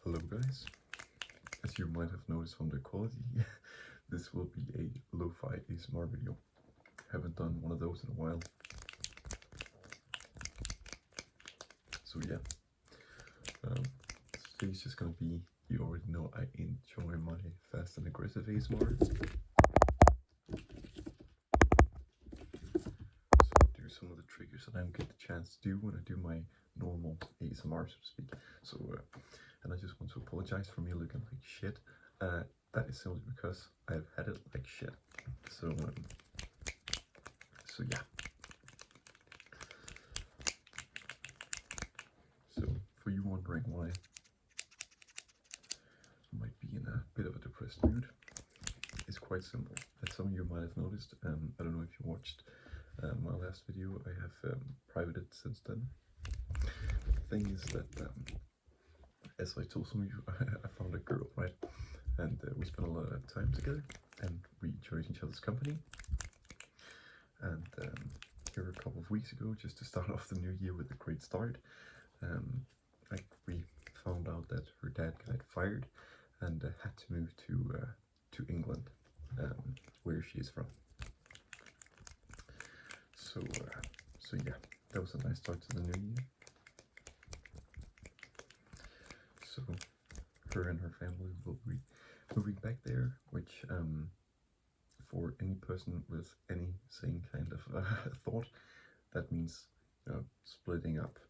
Hello guys, as you might have noticed from the quality, this will be a lo-fi ASMR video. Haven't done one of those in a while. So yeah, today's just gonna be, you already know I enjoy my fast and aggressive ASMR. So I'll do some of the triggers that I don't get the chance to do when I do my normal ASMR, so to speak. So, and I just want to apologize for me looking like shit. That is simply because I've had it like shit. So yeah. So for you wondering why I might be in a bit of a depressed mood, it's quite simple. As some of you might have noticed, I don't know if you watched my last video. I have privated since then. The thing is that, as I told some of you, I found a girl, right? And we spent a lot of time together, and we enjoyed each other's company. And here a couple of weeks ago, just to start off the new year with a great start, we found out that her dad got fired and had to move to England, where she is from. So yeah, that was a nice start to the new year. So her and her family will be moving back there, which for any person with any sane kind of thought, that means splitting up.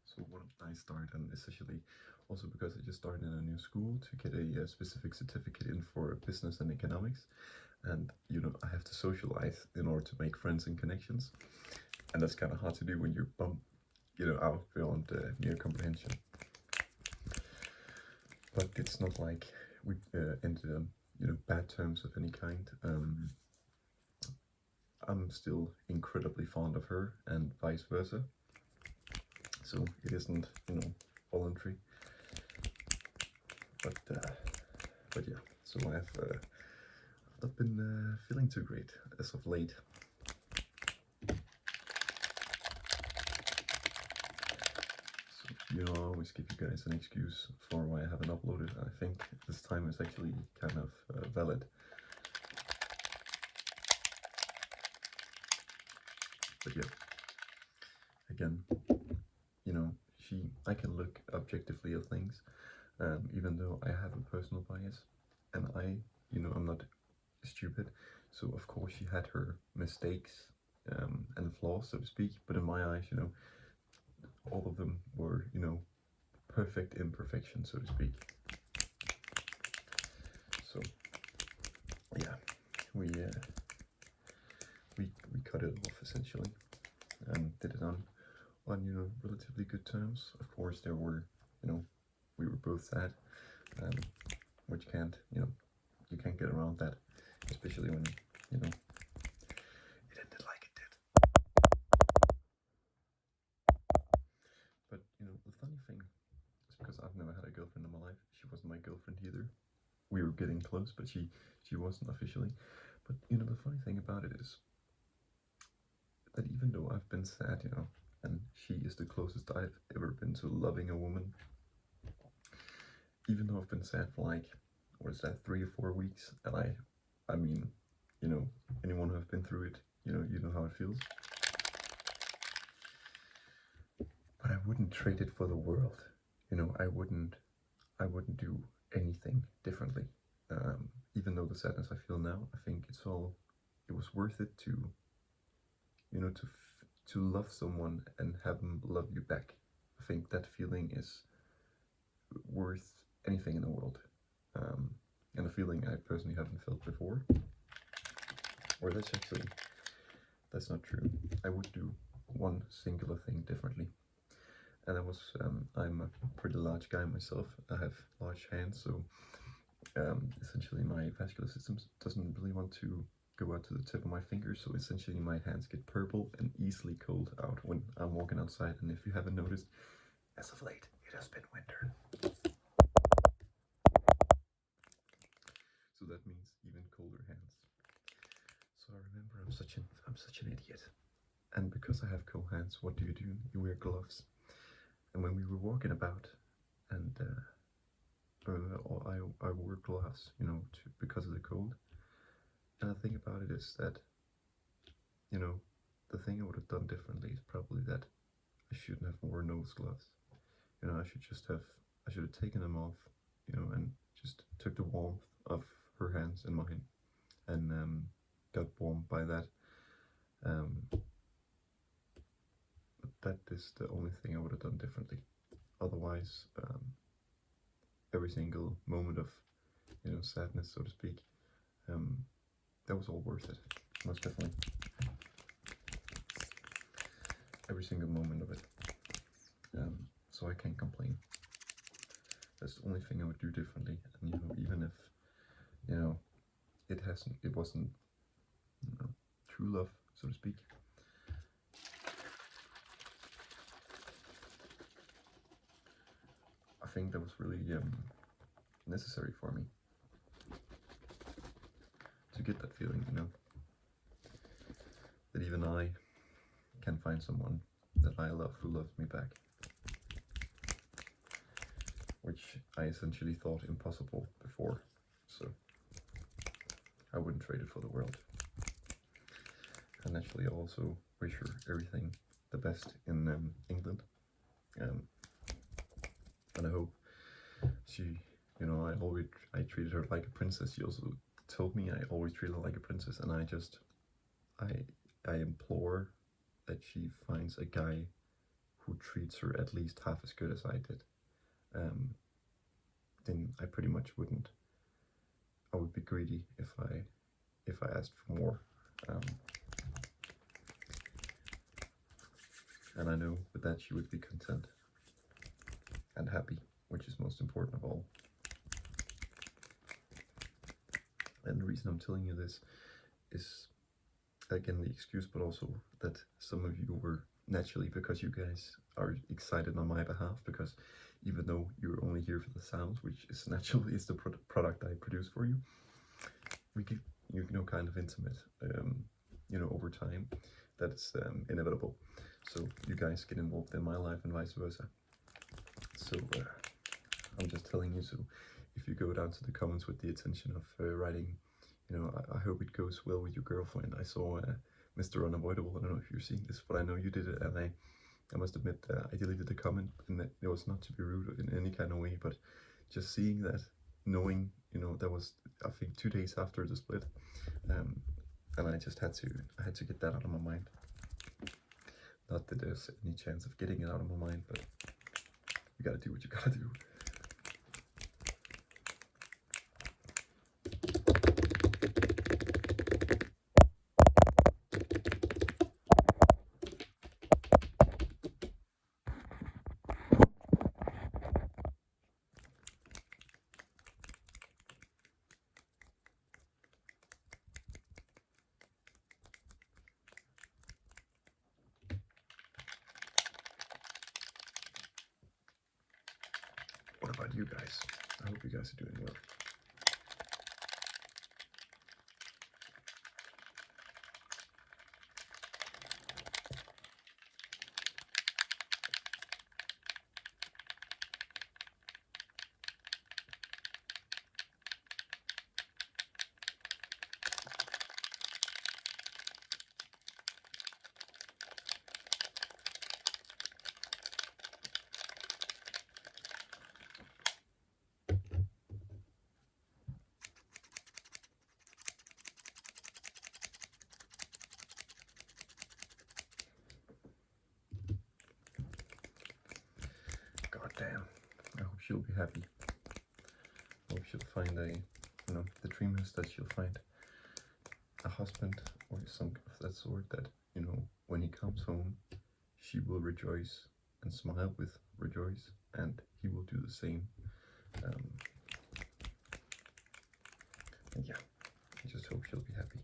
So what a nice start, and especially also because I just started in a new school to get a specific certificate in for business and economics, and I have to socialize in order to make friends and connections, and that's kind of hard to do when you're out beyond mere comprehension. But it's not like we ended on bad terms of any kind. I'm still incredibly fond of her, and vice versa. So it isn't, voluntary. But yeah. So I've not been feeling too great as of late. So I always give you guys an excuse for why I haven't uploaded. I think this time is actually kind of valid. But yeah, again, I can look objectively at things, even though I have a personal bias, and I'm not stupid. So of course she had her mistakes and flaws, so to speak. But in my eyes, all of them were, perfect imperfection, so to speak. So yeah, we cut it off essentially, and did it on relatively good terms. Of course, there were, we were both sad, which you can't get around that, especially when it ended like it did. But the funny thing is, because I've never had a girlfriend in my life, she wasn't my girlfriend either. We were getting close, but she wasn't officially. But the funny thing about it is that even though I've been sad, and she is the closest I've ever been to loving a woman, even though I've been sad for like, what is that, 3 or 4 weeks, and I mean, anyone who have been through it, you know how it feels. But I wouldn't trade it for the world. I wouldn't do anything differently. Even though the sadness I feel now, I think it was worth it to, to love someone and have them love you back. I think that feeling is worth anything in the world. And a feeling I personally haven't felt before. Or that's not true. I would do one singular thing differently. And that was, I'm a pretty large guy myself. I have large hands, so essentially my vascular system doesn't really want to go out to the tip of my fingers, so essentially my hands get purple and easily cold out when I'm walking outside. And if you haven't noticed, as of late, it has been winter. So that means even colder hands. So I remember I'm such an idiot. And because I have cold hands, what do? You wear gloves. And when we were walking about, and I wore gloves, because of the cold. And the thing about it is that, you know, the thing I would have done differently is probably that I shouldn't have worn nose gloves. I should have taken them off, and just took the warmth of her hands in mine, and got warmed by that. That is the only thing I would have done differently. Otherwise, every single moment of, sadness, so to speak, that was all worth it. Most definitely. Every single moment of it. So I can't complain. That's the only thing I would do differently. And even if, it wasn't, true love, so to speak. I think that was really necessary for me to get that feeling, that even I can find someone that I love who loves me back, which I essentially thought impossible before, so I wouldn't trade it for the world. And actually, I also wish her everything the best in England, and I hope she, I treated her like a princess. She also told me I always treat her like a princess, and I implore that she finds a guy who treats her at least half as good as I did. Then I pretty much wouldn't. I would be greedy if I asked for more. And I know with that she would be content and happy, which is most important of all. And the reason I'm telling you this is, again, the excuse, but also that some of you were naturally, because you guys are excited on my behalf, because even though you're only here for the sounds, which is naturally is the product I produce for you, we get, kind of intimate, over time. That's inevitable. So you guys get involved in my life and vice versa. So I'm just telling you, so if you go down to the comments with the intention of writing, I hope it goes well with your girlfriend. I saw Mr. Unavoidable. I don't know if you're seeing this, but I know you did it, and I must admit I deleted the comment, and that it was not to be rude in any kind of way, but just seeing that, knowing, that was, I think, 2 days after the split, and I just had to get that out of my mind. Not that there's any chance of getting it out of my mind, but you gotta do what you gotta do. What about you guys? I hope you guys are doing well. God damn. I hope she'll be happy. I hope she'll find the dream is that she'll find a husband or some of that sort that, when he comes home, she will rejoice and smile with rejoice, and he will do the same. And yeah, I just hope she'll be happy.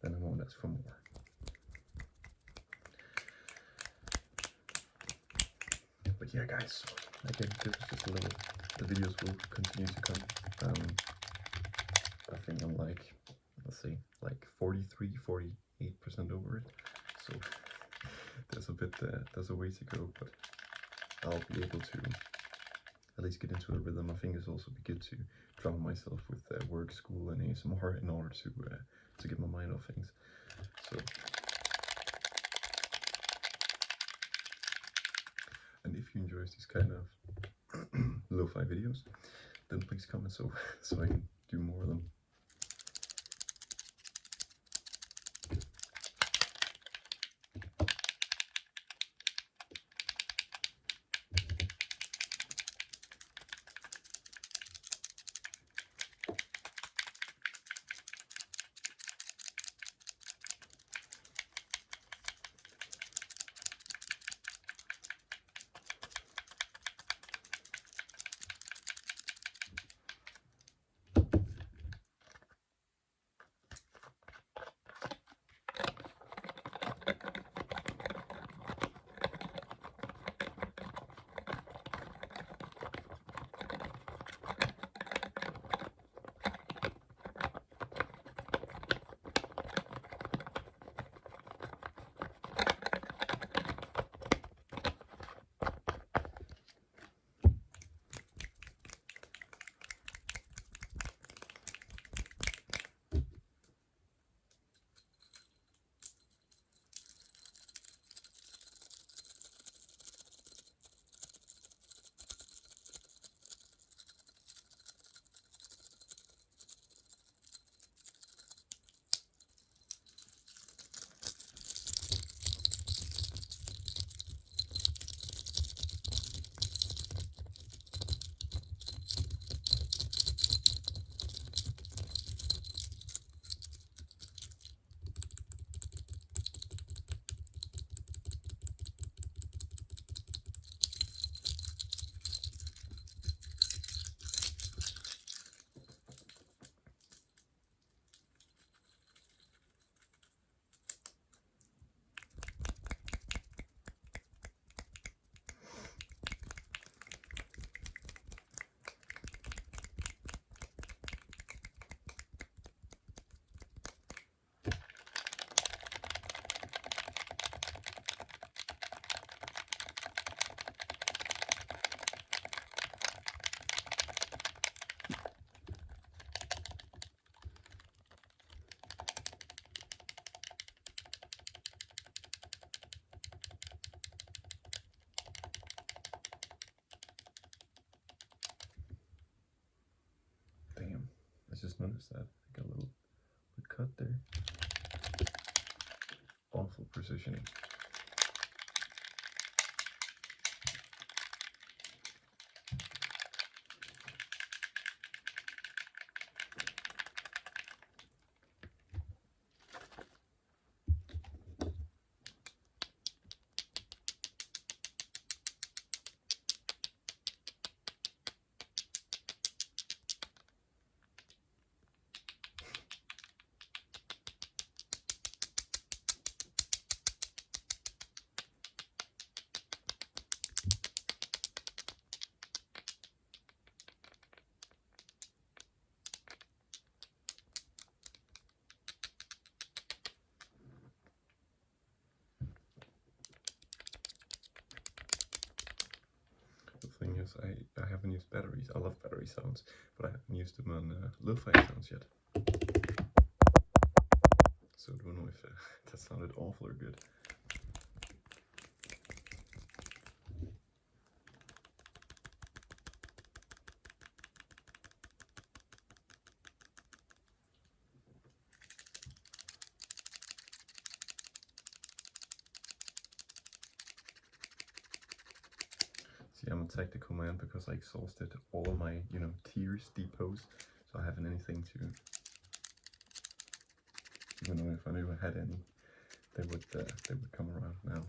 Then I won't ask for more. But yeah, guys, again, this was just a little. The videos will continue to come. I think I'm like let's see, like 43-48% over it. So there's a way to go, but I'll be able to at least get into a rhythm. I think it's also be good to drown myself with work, school, and ASMR in order to get my mind off things. So, and if you enjoy these kind of lo-fi videos, then please comment so I can do more of them. Damn, I just noticed that. I got a little cut there. Awful positioning. The thing is, I haven't used batteries. I love battery sounds, but I haven't used them on lo-fi sounds yet. So I don't know if that sounded awful or good. See, I'm a tactical man because I exhausted all of my, tears, depots, so I haven't anything to, even though if I knew I had any, they would come around now.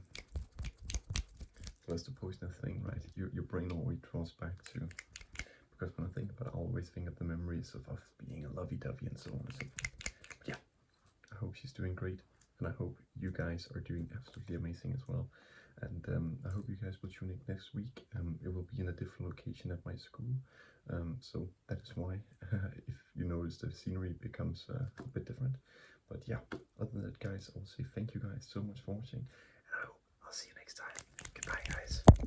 So that's the poisonous thing, right? Your brain always draws back to, because when I think about it, I always think of the memories of being a lovey-dovey and so on and so forth. But yeah, I hope she's doing great. and I hope you guys are doing absolutely amazing as well. And I hope you guys will tune in next week. It will be in a different location at my school, so that is why if you notice the scenery becomes a bit different. But yeah, other than that, guys, I will say thank you guys so much for watching, and I'll see you next